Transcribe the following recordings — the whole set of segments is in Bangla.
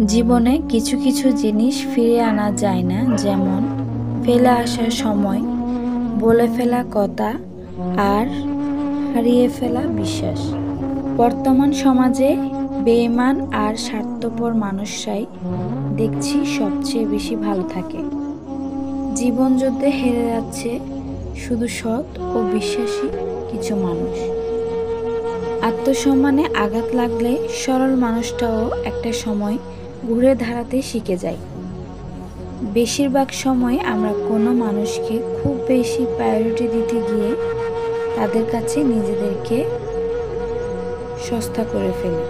জীবনে কিছু কিছু জিনিস ফিরিয়ে আনা যায় না, যেমন ফেলে আসা সময়, বলে ফেলা কথা আর হারিয়ে ফেলা বিশ্বাস। বর্তমান সমাজে বেঈমান আর স্বার্থপর মানুষরাই দেখছি সবচেয়ে বেশি ভালো থাকে। জীবন যুদ্ধে হেরে যাচ্ছে শুধু সৎ ও বিশ্বাসী কিছু মানুষ। আত্মসম্মানে আঘাত লাগলে সরল মানুষটাও একটা সময় ঘুরে দাঁড়াতে শিখে যায়। বেশিরভাগ সময় আমরা কোনো মানুষকে খুব বেশি প্রায়োরিটি দিতে গিয়ে তাদের কাছে নিজেদেরকে সস্তা করে ফেলি।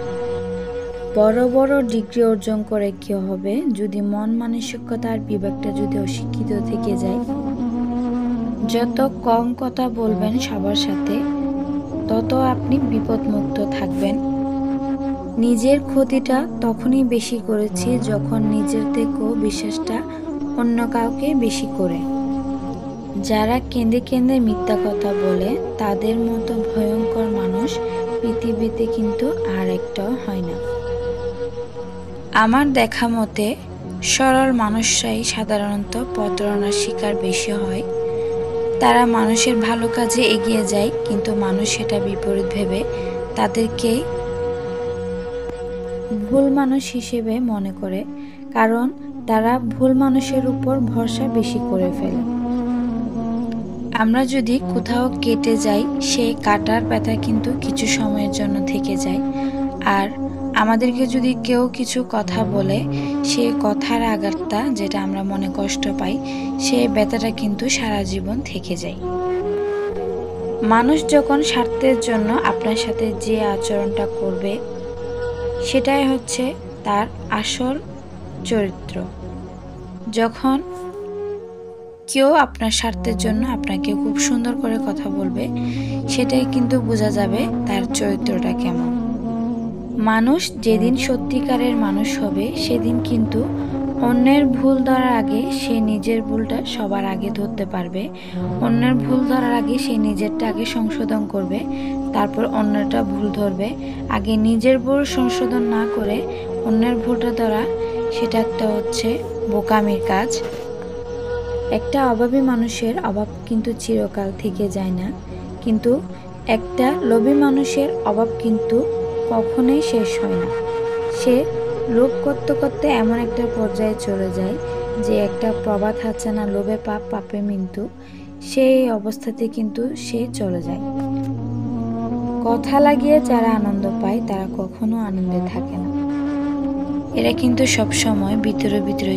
বড় বড় ডিগ্রি অর্জন করে কি হবে যদি মন মানসিকতা আর বিবেকটা যদি অশিক্ষিত থেকে যায়? যত কম কথা বলবেন সবার সাথে, তত আপনি বিপদমুক্ত থাকবেন। নিজের ক্ষতিটা তখনই বেশি করেছি যখন নিজের থেকেও বিশ্বাসটা অন্য কাউকে বেশি করে। যারা কেঁদে কেঁদে মিথ্যা কথা বলে, তাদের মতো ভয়ঙ্কর মানুষ পৃথিবীতে কিন্তু আর একটাও হয় না। আমার দেখা মতে সরল মানুষরাই সাধারণত প্রতারণার শিকার বেশি হয়। তারা মানুষের ভালো কাজে এগিয়ে যায়, কিন্তু মানুষ সেটা বিপরীত ভেবে তাদেরকে ভুল মানুষ হিসেবে মনে করে, কারণ তারা ভুল মানুষের উপর ভরসা বেশি করে ফেলে। আমরা যদি কোথাও কেটে যাই, সেই কাটার ব্যথা কিন্তু কিছু সময়ের জন্য থেকে যায়, আর আমাদেরকে যদি কেউ কিছু কথা বলে, সেই কথার আঘাতটা যেটা আমরা মনে কষ্ট পাই, সেই ব্যথাটা কিন্তু সারা জীবন থেকে যায়। মানুষ যখন স্বার্থের জন্য আপনার সাথে যে আচরণটা করবে, সেটাই হচ্ছে তার আসল চরিত্র। যখন কেউ আপনার স্বার্থের জন্য আপনাকে খুব সুন্দর করে কথা বলবে, সেটাই কিন্তু বোঝা যাবে তার চরিত্রটা কেমন। মানুষ যেদিন সত্যিকারের মানুষ হবে, সেদিন কিন্তু অন্যের ভুল ধরার আগে সে নিজের ভুলটা সবার আগে ধরতে পারবে। অন্যের ভুল ধরার আগে সে নিজেরটা আগে সংশোধন করবে, তারপর অন্যটা ভুল ধরবে। আগে নিজের ভুল সংশোধন না করে অন্যের ভুলটা ধরা, সেটা একটা হচ্ছে বোকামির কাজ। একটা অভাবী মানুষের অভাব কিন্তু চিরকাল থেকে যায় না, কিন্তু একটা লোভী মানুষের অভাব কিন্তু কখনোই শেষ হয় না। সে লোভ করতে করতে এমন একটা পর্যায়ে চলে যায় যে একটা প্রবাদ আছে না, লোভে পাপ পাপে মৃত্যু, সেই অবস্থাতে কিন্তু সে চলে যায়। কথা লাগিয়ে যারা আনন্দ পায়, তারা কখনো আনন্দে থাকে না। এরা কিন্তু সব সময় ভিতরে ভিতরে